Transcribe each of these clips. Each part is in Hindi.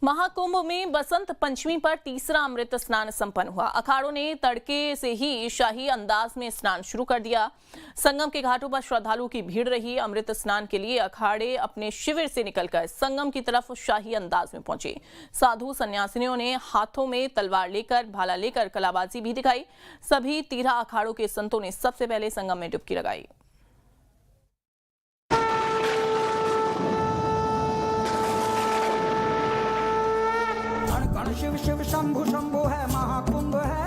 महाकुंभ में बसंत पंचमी पर तीसरा अमृत स्नान संपन्न हुआ। अखाड़ों ने तड़के से ही शाही अंदाज में स्नान शुरू कर दिया। संगम के घाटों पर श्रद्धालुओं की भीड़ रही। अमृत स्नान के लिए अखाड़े अपने शिविर से निकलकर संगम की तरफ शाही अंदाज में पहुंचे। साधु सन्यासिनियों ने हाथों में तलवार लेकर, भाला लेकर कलाबाजी भी दिखाई। सभी 13 अखाड़ों के संतों ने सबसे पहले संगम में डुबकी लगाई। शिव शिव शंभु शंभु है, महाकुंभ है,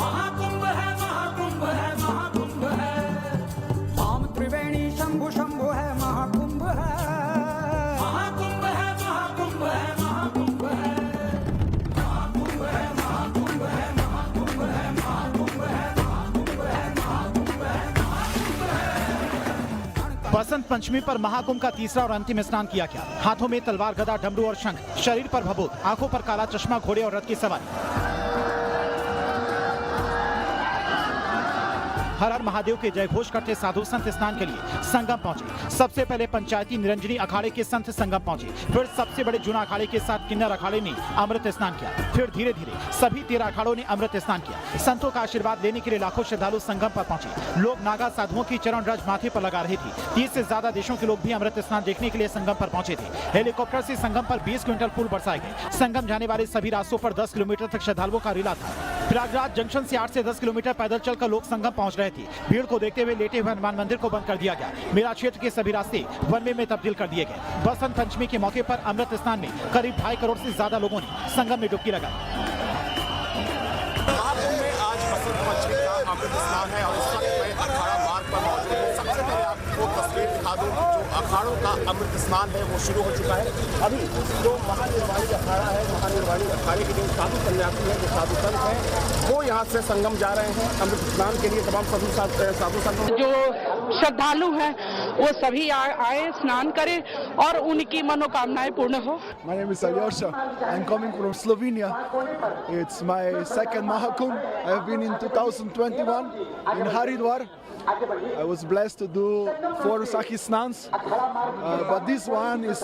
महाकुंभ है, महाकुंभ है, महाकुंभ है। धाम त्रिवेणी शंभु शंभु है, महाकुंभ है, महाकुंभ है, महाकुंभ है, महाकुंभ है, महाकुंभ है, महाकुंभ है, महाकुंभ है, महाकुंभ है, महाकुंभ है, महाकुंभ है, महाकुंभ है। बसंत पंचमी पर महाकुंभ का तीसरा और अंतिम स्नान किया गया। हाथों में तलवार, गदा, डमरू और शंख, शरीर पर भभूत, आंखों पर काला चश्मा, घोड़े और रथ की सवारी। हर हर महादेव के जय घोष करते साधु संत स्नान के लिए संगम पहुंचे। सबसे पहले पंचायती निरंजनी अखाड़े के संत संगम पहुंचे। फिर सबसे बड़े जूना अखाड़े के साथ किन्नर अखाड़े ने अमृत स्नान किया। फिर धीरे धीरे सभी 13 अखाड़ों ने अमृत स्नान किया। संतों का आशीर्वाद लेने के लिए लाखों श्रद्धालु संगम पर पहुंचे। लोग नागा साधुओं की चरण रज माथे पर लगा रहे थे। 30 से ज्यादा देशों के लोग भी अमृत स्नान देखने के लिए संगम पर पहुंचे थे। हेलीकॉप्टर से संगम पर 20 क्विंटल फूल बरसाए गए। संगम जाने वाले सभी रास्तों पर 10 किलोमीटर तक श्रद्धालुओं का रेला था। प्रयागराज जंक्शन से 8 से 10 किलोमीटर पैदल चलकर लोग संगम पहुंच रहे थे। भीड़ को देखते हुए लेटे हुए हनुमान मंदिर को बंद कर दिया गया। मेला क्षेत्र के सभी रास्ते वन वे में तब्दील कर दिए गए। बसंत पंचमी के मौके पर अमृत स्नान में करीब 2.5 करोड़ से ज्यादा लोगों ने संगम में डुबकी लगाई। आज बसंत पंचमी का अमृत स्नान है और इस वक्त मैं अखाड़ा मार्ग पर मौजूद हूँ। सबसे पहले आपको तस्वीर दिखा दूं, जो अखाड़ों का अमृत स्नान है वो शुरू हो चुका है। अभी जो महानिर्वाणी अखाड़ा है, महानिर्वाणी अखाड़े के जो साधु सन्यासी हैं, जो साधु संत हैं, वो यहाँ से संगम जा रहे हैं अमृत स्नान के लिए। तमाम सभी साधु संत जो श्रद्धालु हैं वो सभी आए, स्नान करें और उनकी मनोकामनाएं पूर्ण हो। My name is Alyosha. I'm coming from Slovenia. It's my second Mahakumbh. I have been in 2021 in Haridwar. I was blessed to do 4 Sakhi Snans, but this one is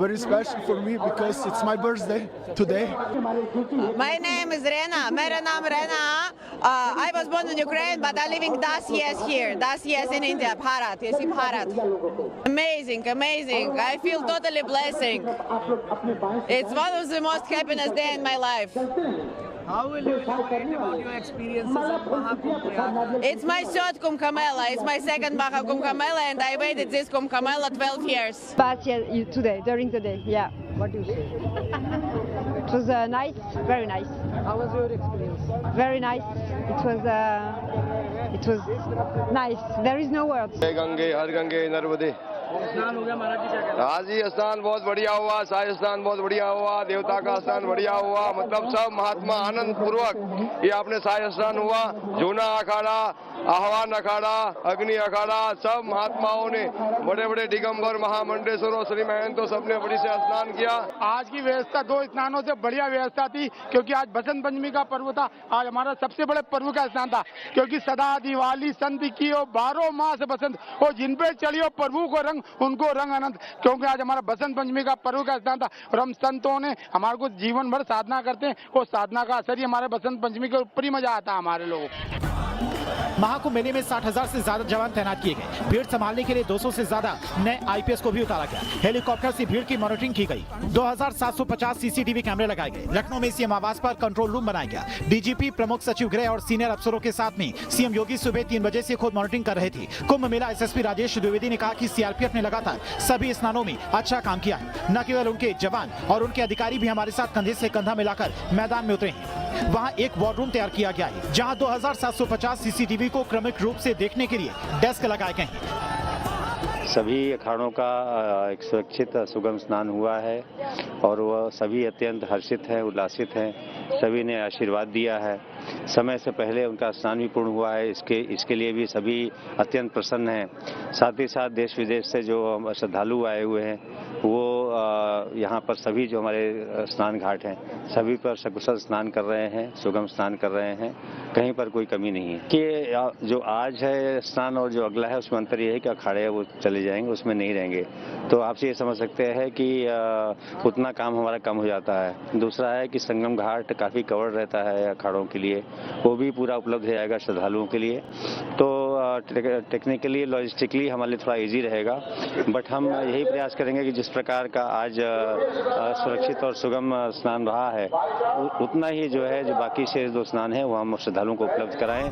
very special for me because it's my birthday today. My name is Rena. मेरा नाम Rena. I was born in Ukraine, but I living 10 years here. 10 years in India, Bharat. Yes, in Bharat. Amazing, amazing. I feel totally blessing. It's one of the most happiness day in my life. How will you elaborate about your experiences at Mahakumbh? It's my third Kumbh Mela. It's my second Mahakumbh Mela, and I waited this Kumbh Mela 12 years. Past year, today, during the day, yeah. What do you say? It was nice, very nice. How was your experience? Very nice. It was nice. There is no words. Gange हर गंगे नर्मदे। स्नान हो गया महाराज जी, क्या कहते हैं? हाँ जी, स्नान बहुत बढ़िया हुआ, शाही स्नान बहुत बढ़िया हुआ, देवता का स्नान बढ़िया हुआ। मतलब सब महात्मा आनंद पूर्वक ये आपने शाही स्नान हुआ। जूना अखाड़ा, आह्वान अखाड़ा, अग्नि अखाड़ा, सब महात्माओं ने, बड़े बड़े दिगंबर महामंडेश्वरों, श्री महंतों, सबने बड़ी से स्नान किया। आज की व्यवस्था 2 स्नानों से बढ़िया व्यवस्था थी, क्योंकि आज बसंत पंचमी का पर्व था। आज हमारा सबसे बड़े पर्व का स्नान था, क्योंकि सदा दिवाली संत की हो, 12 मास बसंत हो, जिन पे चढ़ियो प्रभु को रंग, उनको रंग अनंत। क्योंकि आज हमारा बसंत पंचमी का पर्व का स्नान था और हम संतों ने हमारे को जीवन भर साधना करते हैं, वो साधना का असर ही हमारे बसंत पंचमी के ऊपर ही मजा आता है हमारे लोगों को। महाकुंभ मेले में 60,000 से ज्यादा जवान तैनात किए गए। भीड़ संभालने के लिए 200 से ज्यादा नए आईपीएस को भी उतारा गया। हेलीकॉप्टर से भीड़ की मॉनिटरिंग की गई। 2750 सीसीटीवी कैमरे लगाए गए। लखनऊ में सीएम आवास पर कंट्रोल रूम बनाया गया। डीजीपी, प्रमुख सचिव गृह और सीनियर अफसरों के साथ में सीएम योगी सुबह 3 बजे से खुद मॉनिटरिंग कर रहे थे। कुंभ मेला एसएसपी राजेश द्विवेदी ने कहा कि सीआरपीएफ ने लगातार सभी स्नानों में अच्छा काम किया है। न केवल उनके जवान और उनके अधिकारी भी हमारे साथ कंधे से कंधा मिलाकर मैदान में उतरे हैं। वहाँ एक वॉर रूम तैयार किया गया है, जहाँ 2750 सीसीटीवी को क्रमिक रूप से देखने के लिए डेस्क लगाए गए हैं। सभी अखाड़ों का एक सुरक्षित सुगम स्नान हुआ है और वह सभी अत्यंत हर्षित हैं, उल्लासित हैं। सभी ने आशीर्वाद दिया है। समय से पहले उनका स्नान भी पूर्ण हुआ है, इसके लिए भी सभी अत्यंत प्रसन्न हैं। साथ ही साथ देश विदेश से जो श्रद्धालु आए हुए हैं वो यहाँ पर सभी जो हमारे स्नान घाट हैं सभी पर सकुशल स्नान कर रहे हैं, सुगम स्नान कर रहे हैं, कहीं पर कोई कमी नहीं है। कि जो आज है स्नान और जो अगला है उसमें अंतर ये है कि अखाड़े वो चले जाएंगे, उसमें नहीं रहेंगे। तो आपसे ये समझ सकते हैं कि उतना काम हमारा कम हो जाता है। दूसरा है कि संगम घाट काफ़ी कवर रहता है अखाड़ों के लिए, वो भी पूरा उपलब्ध रहेगा श्रद्धालुओं के लिए। तो टेक्निकली लॉजिस्टिकली हमारे लिए थोड़ा इजी रहेगा, बट हम यही प्रयास करेंगे कि जिस प्रकार का आज सुरक्षित और सुगम स्नान रहा है उतना ही जो है जो बाकी शेष 2 स्नान है वो हम श्रद्धालुओं को उपलब्ध कराएं।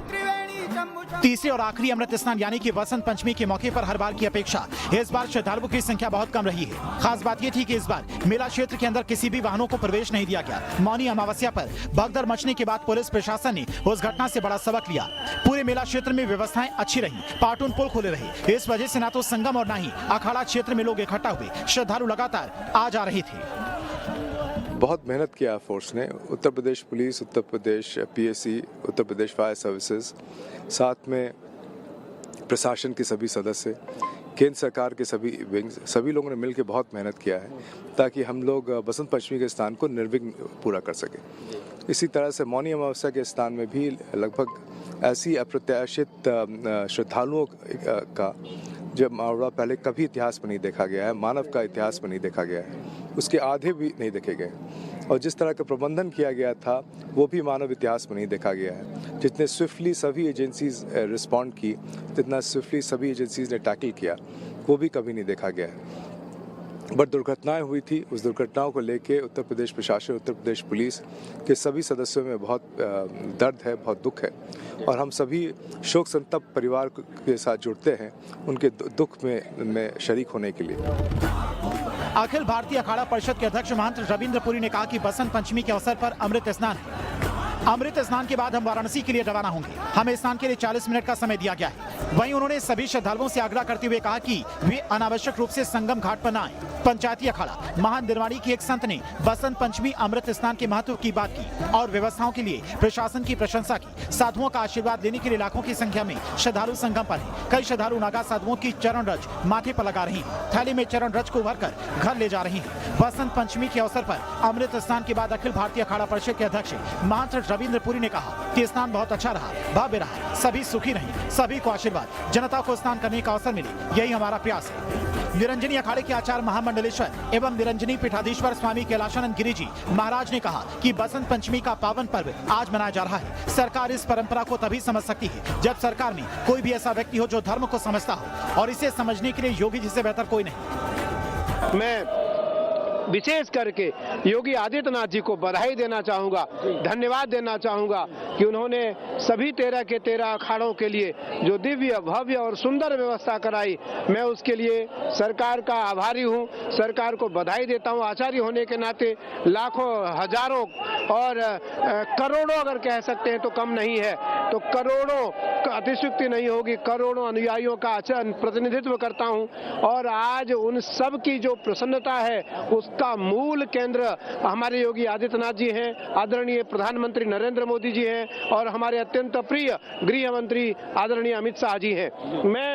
तीसरे और आखिरी अमृत स्नान यानी कि वसंत पंचमी के मौके पर हर बार की अपेक्षा इस बार श्रद्धालुओं की संख्या बहुत कम रही है। खास बात ये थी कि इस बार मेला क्षेत्र के अंदर किसी भी वाहनों को प्रवेश नहीं दिया गया। मौनी अमावस्या पर भगदड़ मचने के बाद पुलिस प्रशासन ने उस घटना से बड़ा सबक लिया। पूरे मेला क्षेत्र में व्यवस्थाएं अच्छी रही, पार्टून पुल खुले रहे। इस वजह से न तो संगम और न ही अखाड़ा क्षेत्र में लोग इकट्ठा हुए। श्रद्धालु लगातार आ जा रहे थे। बहुत मेहनत किया फोर्स ने, Uttar Pradesh police, Uttar Pradesh PAC, Uttar Pradesh fire services, साथ में प्रशासन के सभी सदस्य, केंद्र सरकार के सभी विंग्स, सभी लोगों ने मिलकर बहुत मेहनत किया है ताकि हम लोग बसंत पंचमी के स्नान को निर्विघ्न पूरा कर सकें। इसी तरह से मौनी अमावस्या के स्नान में भी लगभग ऐसी अप्रत्याशित श्रद्धालुओं का जो मामला पहले कभी इतिहास में नहीं देखा गया है, मानव का इतिहास में नहीं देखा गया है, उसके आधे भी नहीं देखे गए। और जिस तरह का प्रबंधन किया गया था वो भी मानव इतिहास में नहीं देखा गया है। जितने स्विफ्टली सभी एजेंसीज रिस्पॉन्ड की, जितना स्विफ्टली सभी एजेंसीज ने टैकल किया, वो भी कभी नहीं देखा गया है। बट दुर्घटनाएं हुई थी, उस दुर्घटनाओं को लेके उत्तर प्रदेश प्रशासन, उत्तर प्रदेश पुलिस के सभी सदस्यों में बहुत दर्द है, बहुत दुख है और हम सभी शोक संतप्त परिवार के साथ जुड़ते हैं उनके दुख में शरीक होने के लिए। अखिल भारतीय अखाड़ा परिषद के अध्यक्ष महंत रविंद्र पुरी ने कहा कि बसंत पंचमी के अवसर पर अमृत स्नान है। अमृत स्नान के बाद हम वाराणसी के लिए रवाना होंगे। हमें स्नान के लिए 40 मिनट का समय दिया गया है। वहीं उन्होंने सभी श्रद्धालुओं से आग्रह करते हुए कहा कि वे अनावश्यक रूप से संगम घाट पर न आए। पंचायती अखाड़ा महान निर्वाणी की एक संत ने बसंत पंचमी अमृत स्नान के महत्व की बात की और व्यवस्थाओं के लिए प्रशासन की प्रशंसा की। साधुओं का आशीर्वाद लेने के लिए लाखों की संख्या में श्रद्धालु संगम पर हैं। कई श्रद्धालु नागा साधुओं की चरण रज माथे पर लगा रहे हैं, थैली में चरण रज को भरकर घर ले जा रहे हैं। बसंत पंचमी के अवसर पर अमृत स्नान के बाद अखिल भारतीय अखाड़ा परिषद के अध्यक्ष महंत रविंद्र पुरी ने कहा कि स्नान बहुत अच्छा रहा, भव्य रहा, सभी सुखी रहे, सभी को आशीर्वाद, जनता को स्नान करने का अवसर मिले, यही हमारा प्रयास है। निरंजनी अखाड़े के आचार्य महामंडलेश्वर एवं निरंजनी पीठाधीश्वर स्वामी कैलाशानंद गिरी जी महाराज ने कहा कि बसंत पंचमी का पावन पर्व आज मनाया जा रहा है। सरकार इस परंपरा को तभी समझ सकती है जब सरकार में कोई भी ऐसा व्यक्ति हो जो धर्म को समझता हो, और इसे समझने के लिए योगी जी से बेहतर कोई नहीं। मैं विशेष करके योगी आदित्यनाथ जी को बधाई देना चाहूँगा, धन्यवाद देना चाहूँगा कि उन्होंने सभी 13 के 13 अखाड़ों के लिए जो दिव्य, भव्य और सुंदर व्यवस्था कराई, मैं उसके लिए सरकार का आभारी हूँ, सरकार को बधाई देता हूँ। आचार्य होने के नाते लाखों, हजारों और करोड़ों अगर कह सकते हैं तो कम नहीं है, तो करोड़ों, अतिशयोक्ति नहीं होगी, करोड़ों अनुयायियों का प्रतिनिधित्व करता हूँ। और आज उन सब की जो प्रसन्नता है उसका मूल केंद्र हमारे योगी आदित्यनाथ जी हैं, आदरणीय प्रधानमंत्री नरेंद्र मोदी जी हैं और हमारे अत्यंत प्रिय गृह मंत्री आदरणीय अमित शाह जी हैं। मैं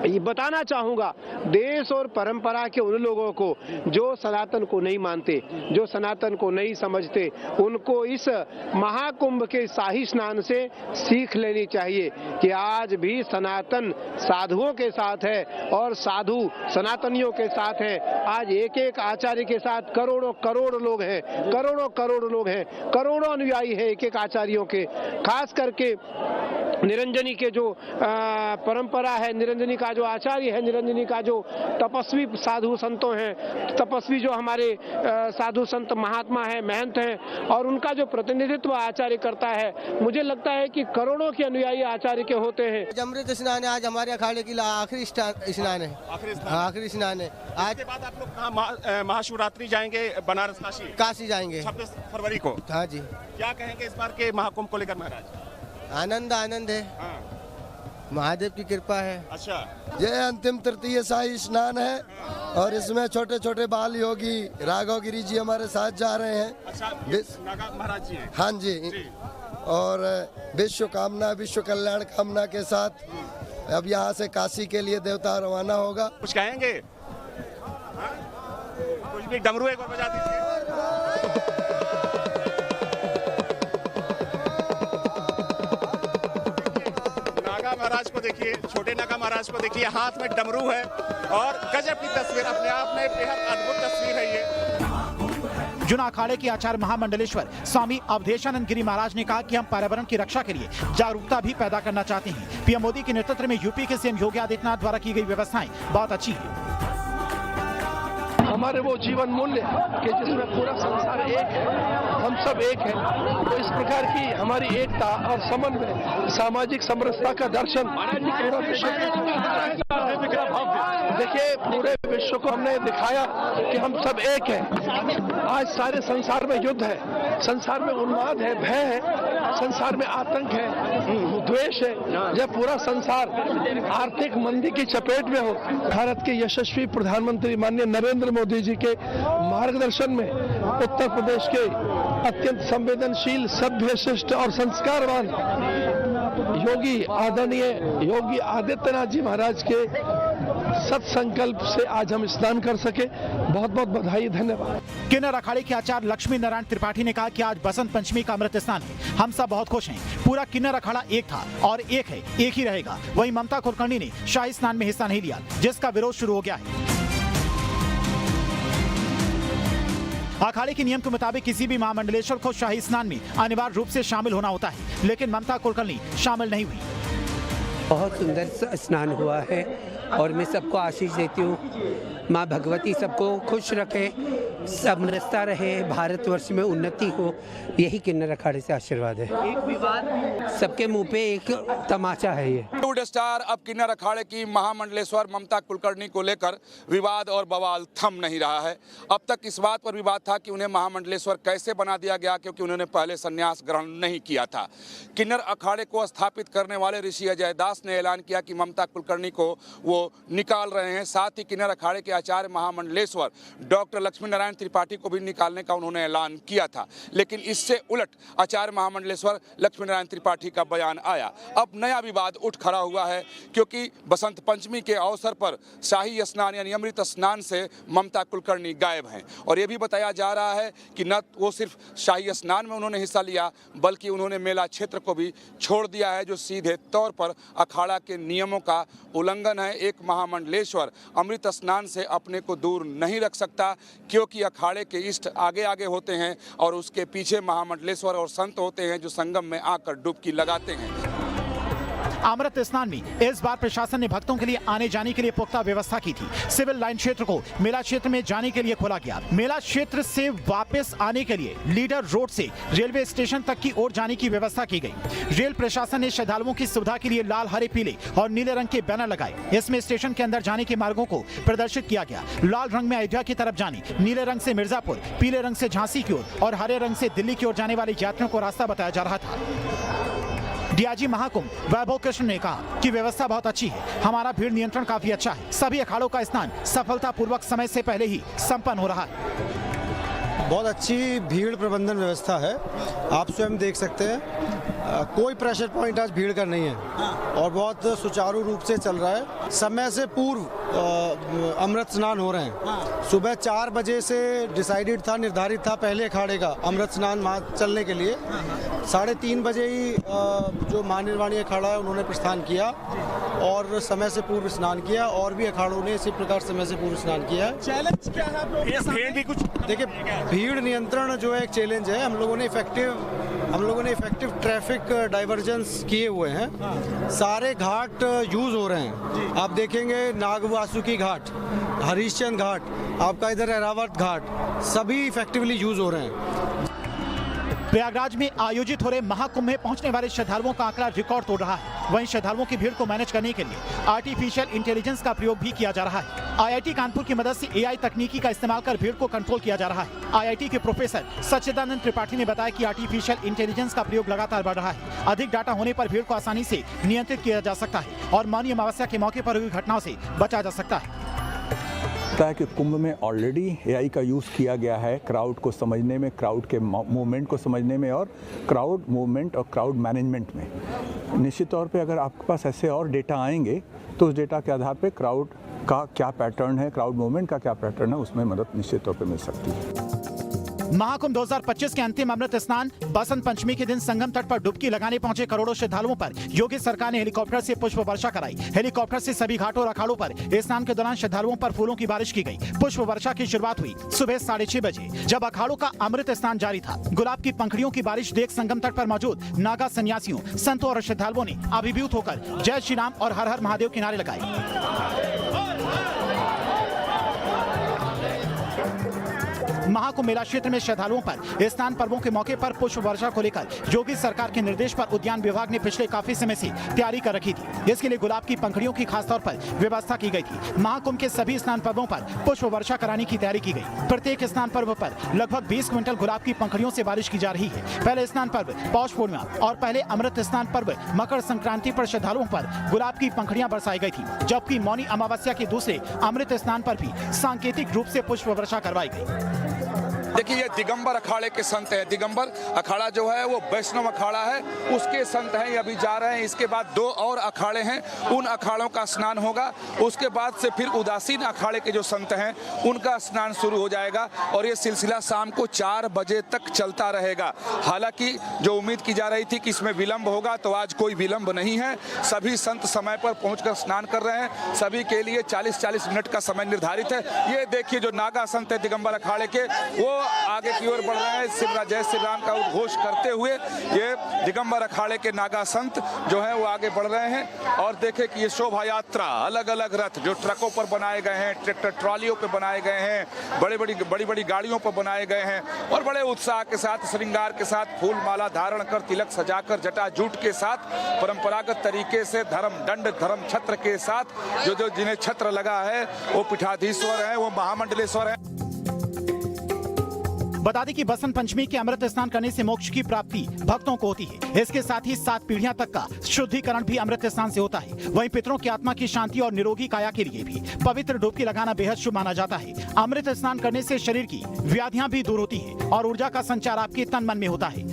ये बताना चाहूँगा देश और परंपरा के उन लोगों को जो सनातन को नहीं मानते, जो सनातन को नहीं समझते, उनको इस महाकुंभ के शाही स्नान से सीख लेनी चाहिए कि आज भी सनातन साधुओं के साथ है और साधु सनातनियों के साथ है। आज एक एक आचार्य के साथ करोड़ों करोड़ लोग हैं, करोड़ों करोड़ लोग हैं, करोड़ों अनुयायी हैं एक एक आचार्यों के। खास करके निरंजनी के जो परंपरा है, निरंजनी का जो आचार्य है, निरंजनी का जो तपस्वी साधु संतों हैं, तपस्वी जो हमारे साधु संत महात्मा हैं, महंत हैं, और उनका जो प्रतिनिधित्व आचार्य करता है, मुझे लगता है कि करोड़ों के अनुयायी आचार्य के होते हैं। अमृत स्नान है आज हमारे अखाड़े की आखिरी स्नान है, आखिरी स्नान है। आज के बाद आप लोग कहाँ महाशिवरात्रि जाएंगे? बनारस, काशी जाएंगे 26 फरवरी को। हाँ जी। क्या कहेंगे इस बार के महाकुंभ को लेकर महाराज? आनंद है। हाँ। महादेव की कृपा है। अच्छा। ये अंतिम तृतीय शाही स्नान है और इसमें छोटे छोटे बाल योगी राघव गिरी जी हमारे साथ जा रहे हैं। अच्छा, नागा महाराज जी हैं। हाँ जी। और विश्व कामना, विश्व कल्याण कामना के साथ अब यहाँ से काशी के लिए देवता रवाना होगा। कुछ कहेंगे? आदमी डमरू एक बार बजा दीजिए। नागा महाराज को देखिए, छोटे नागा महाराज को देखिए, हाथ में डमरू है और गजब की तस्वीर, अपने आप में बेहद अद्भुत तस्वीर है ये। जुना अखाड़े के आचार्य महामंडलेश्वर स्वामी अवधेशानंद गिरी महाराज ने कहा कि हम पर्यावरण की रक्षा के लिए जागरूकता भी पैदा करना चाहते हैं। पीएम मोदी के नेतृत्व में यूपी के सीएम योगी आदित्यनाथ द्वारा की गई व्यवस्थाएं बहुत अच्छी है। हमारे वो जीवन मूल्य कि जिसमें पूरा संसार एक है, हम सब एक हैं, तो इस प्रकार की हमारी एकता और समन्वय, सामाजिक समरसता का दर्शन पूरा विश्व देखिए, पूरे विश्व को हमने दिखाया कि हम सब एक हैं। आज सारे संसार में युद्ध है, संसार में उन्माद है, भय है, संसार में आतंक है, द्वेष है। जब पूरा संसार आर्थिक मंदी की चपेट में हो, भारत के यशस्वी प्रधानमंत्री माननीय नरेंद्र मोदी जी के मार्गदर्शन में उत्तर प्रदेश के अत्यंत संवेदनशील, सभ्य, शिष्ट और संस्कारवान योगी आदरणीय योगी आदित्यनाथ जी महाराज के सत्संकल्प से आज हम स्नान कर सके। बहुत बहुत बधाई, धन्यवाद। किन्नर अखाड़े के आचार्य लक्ष्मी नारायण त्रिपाठी ने कहा कि आज बसंत पंचमी का अमृत स्नान है। हम सब बहुत खुश हैं। पूरा किन्नर अखाड़ा एक था और एक है, एक ही रहेगा। वहीं ममता कुलकर्णी ने शाही स्नान में हिस्सा नहीं लिया, जिसका विरोध शुरू हो गया है। अखाड़े के नियम के मुताबिक किसी भी महामंडलेश्वर को शाही स्नान में अनिवार्य रूप से शामिल होना होता है, लेकिन ममता कुलकर्णी शामिल नहीं हुई। बहुत सुंदर स्नान हुआ है और मैं सबको आशीष देती हूँ। माँ भगवती सबको खुश रखे, समरसता रहे, भारतवर्ष में उन्नति हो, यही किन्नर अखाड़े से आशीर्वाद है। एक विवाद सबके मुंह पे एक तमाचा है ये। बॉलीवुड स्टार अब किन्नर अखाड़े की महामंडलेश्वर ममता कुलकर्णी को लेकर विवाद और बवाल थम नहीं रहा है। अब तक इस बात पर विवाद था कि उन्हें महामंडलेश्वर कैसे बना दिया गया, क्योंकि उन्होंने पहले संन्यास ग्रहण नहीं किया था। किन्नर अखाड़े को स्थापित करने वाले ऋषि अजय दास ने ऐलान किया कि ममता कुलकर्णी को वो निकाल रहे हैं। साथ ही किन्नर अखाड़े के आचार्य महामंडलेश्वर डॉक्टर लक्ष्मी नारायण त्रिपाठी को भी निकालने का उन्होंने ऐलान किया था, लेकिन इससे उलट आचार्य महामंडलेश्वर लक्ष्मी नारायण त्रिपाठी का बयान आया। अब नया विवाद उठ खड़ा हुआ है, क्योंकि बसंत पंचमी के अवसर पर शाही स्नान यानी अमृत स्नान से ममता कुलकर्णी गायब हैं और ये भी बताया जा रहा है कि न वो सिर्फ शाही स्नान में उन्होंने हिस्सा लिया, बल्कि उन्होंने मेला क्षेत्र को भी छोड़ दिया है, जो सीधे तौर पर अखाड़ा के नियमों का उल्लंघन है। एक महामंडलेश्वर अमृत स्नान से अपने को दूर नहीं रख सकता, क्योंकि अखाड़े के इष्ट आगे आगे होते हैं और उसके पीछे महामंडलेश्वर और संत होते हैं, जो संगम में आकर डुबकी लगाते हैं। अमृत स्नान में इस बार प्रशासन ने भक्तों के लिए आने जाने के लिए पुख्ता व्यवस्था की थी। सिविल लाइन क्षेत्र को मेला क्षेत्र में जाने के लिए खोला गया। मेला क्षेत्र से वापस आने के लिए लीडर रोड से रेलवे स्टेशन तक की ओर जाने की व्यवस्था की गई। रेल प्रशासन ने श्रद्धालुओं की सुविधा के लिए लाल, हरे, पीले और नीले रंग के बैनर लगाए। इसमें स्टेशन के अंदर जाने के मार्गों को प्रदर्शित किया गया। लाल रंग में अयोध्या की तरफ जाने, नीले रंग से मिर्जापुर, पीले रंग से झांसी की ओर और हरे रंग से दिल्ली की ओर जाने वाले यात्रियों को रास्ता बताया जा रहा था। डीआईजी महाकुंभ वैभव कृष्ण ने कहा कि व्यवस्था बहुत अच्छी है, हमारा भीड़ नियंत्रण काफी अच्छा है। सभी अखाड़ों का स्नान सफलतापूर्वक समय से पहले ही संपन्न हो रहा है। बहुत अच्छी भीड़ प्रबंधन व्यवस्था है, आप स्वयं देख सकते हैं। कोई प्रेशर पॉइंट आज भीड़ का नहीं है और बहुत सुचारू रूप से चल रहा है। समय से पूर्व अमृत स्नान हो रहे हैं। सुबह 4 बजे से डिसाइडेड था, निर्धारित था पहले अखाड़े का अमृत स्नान चलने के लिए। 3:30 बजे ही जो महानिर्वाणी अखाड़ा है उन्होंने प्रस्थान किया और समय से पूर्व स्नान किया, और भी अखाड़ों ने इसी प्रकार समय से पूर्व स्नान किया। चैलेंज क्या है? देखिए, भीड़ नियंत्रण जो है एक चैलेंज है। हम लोगों ने इफेक्टिव ट्रैफिक डाइवर्जेंस किए हुए हैं। सारे घाट यूज हो रहे हैं। आप देखेंगे नागवासुकी घाट, हरिश्चंद्र घाट, आपका इधर एरावत घाट, सभी इफेक्टिवली यूज हो रहे हैं। प्रयागराज में आयोजित हो रहे महाकुंभ में पहुंचने वाले श्रद्धालुओं का आंकड़ा रिकॉर्ड तोड़ रहा है। वहीं श्रद्धालुओं की भीड़ को मैनेज करने के लिए आर्टिफिशियल इंटेलिजेंस का प्रयोग भी किया जा रहा है। आईआईटी कानपुर की मदद से एआई तकनीकी का इस्तेमाल कर भीड़ को कंट्रोल किया जा रहा है। आईआईटी के प्रोफेसर सच्चिदानंद त्रिपाठी ने बताया कि आर्टिफिशियल इंटेलिजेंस का प्रयोग लगातार बढ़ रहा है। अधिक डाटा होने पर भीड़ को आसानी से नियंत्रित किया जा सकता है और मौनी अमावस्या के मौके पर हुई घटनाओं से बचा जा सकता है। है कि कुंभ में ऑलरेडी एआई का यूज़ किया गया है क्राउड को समझने में, क्राउड के मूवमेंट को समझने में और क्राउड मूवमेंट और क्राउड मैनेजमेंट में। निश्चित तौर पे अगर आपके पास ऐसे और डेटा आएंगे तो उस डेटा के आधार पे क्राउड का क्या पैटर्न है, क्राउड मूवमेंट का क्या पैटर्न है, उसमें मदद निश्चित तौर पे मिल सकती है। महाकुंभ 2025 के अंतिम अमृत स्नान बसंत पंचमी के दिन संगम तट पर डुबकी लगाने पहुंचे करोड़ों श्रद्धालुओं पर योगी सरकार ने हेलीकॉप्टर से पुष्प वर्षा कराई। हेलीकॉप्टर से सभी घाटों और अखाड़ों पर स्नान के दौरान श्रद्धालुओं पर फूलों की बारिश की गई। पुष्प वर्षा की शुरुआत हुई सुबह 6:30 बजे, जब अखाड़ों का अमृत स्नान जारी था। गुलाब की पंखड़ियों की बारिश देख संगम तट पर मौजूद नागा सन्यासियों, संतों और श्रद्धालुओं ने अभिभूत होकर जय श्री राम और हर हर महादेव के नारे लगाए। महाकुंभ मेला क्षेत्र में श्रद्धालुओं पर स्नान पर्वों के मौके पर पुष्प वर्षा को लेकर योगी सरकार के निर्देश पर उद्यान विभाग ने पिछले काफी समय से तैयारी कर रखी थी। इसके लिए गुलाब की पंखड़ियों की खासतौर पर व्यवस्था की गई थी। महाकुंभ के सभी स्नान पर्वों पर पुष्प वर्षा कराने की तैयारी की गई। प्रत्येक स्नान पर्व पर लगभग 20 क्विंटल गुलाब की पंखड़ियों से बारिश की जा रही है। पहले स्नान पर्व पौष पूर्णिमा और पहले अमृत स्नान पर्व मकर संक्रांति पर श्रद्धालुओं पर गुलाब की पंखड़ियां बरसाई गई थी, जबकि मौनी अमावस्या के दूसरे अमृत स्नान पर भी सांकेतिक रूप से पुष्प वर्षा करवाई गई। देखिए ये दिगंबर अखाड़े के संत हैं। दिगंबर अखाड़ा जो है वो वैष्णव अखाड़ा है, उसके संत हैं, ये अभी जा रहे हैं। इसके बाद 2 और अखाड़े हैं, उन अखाड़ों का स्नान होगा। उसके बाद से फिर उदासीन अखाड़े के जो संत हैं उनका स्नान शुरू हो जाएगा और ये सिलसिला शाम को 4 बजे तक चलता रहेगा। हालांकि जो उम्मीद की जा रही थी कि इसमें विलंब होगा, तो आज कोई विलंब नहीं है। सभी संत समय पर पहुंचकर स्नान कर रहे हैं। सभी के लिए 40-40 मिनट का समय निर्धारित है। ये देखिए जो नागा संत है दिगंबर अखाड़े के, वो आगे की ओर बढ़ रहे हैं। जय श्री राम का उद्घोष करते हुए ये दिगंबर अखाड़े के नागा संत जो है वो आगे बढ़ रहे हैं। और देखें कि ये शोभा यात्रा, अलग अलग रथ जो ट्रकों पर बनाए गए हैं, ट्रैक्टर ट्रॉलियों पर बनाए गए हैं, बड़ी बड़ी गाड़ियों पर बनाए गए हैं और बड़े उत्साह के साथ, श्रृंगार के साथ, फूल माला धारण कर, तिलक सजाकर, जटाजूट के साथ, परंपरागत तरीके से धर्म दंड धर्म छत्र के साथ जो जिन्हें छत्र लगा है वो पीठाधीश्वर है, वो महामंडलेश्वर है। बता दें कि बसंत पंचमी के अमृत स्नान करने से मोक्ष की प्राप्ति भक्तों को होती है। इसके साथ ही 7 पीढ़ियां तक का शुद्धिकरण भी अमृत स्नान से होता है। वहीं पितरों की आत्मा की शांति और निरोगी काया के लिए भी पवित्र डुबकी लगाना बेहद शुभ माना जाता है। अमृत स्नान करने से शरीर की व्याधियां भी दूर होती है और ऊर्जा का संचार आपके तन मन में होता है।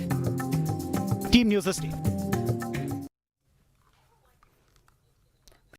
Team news state.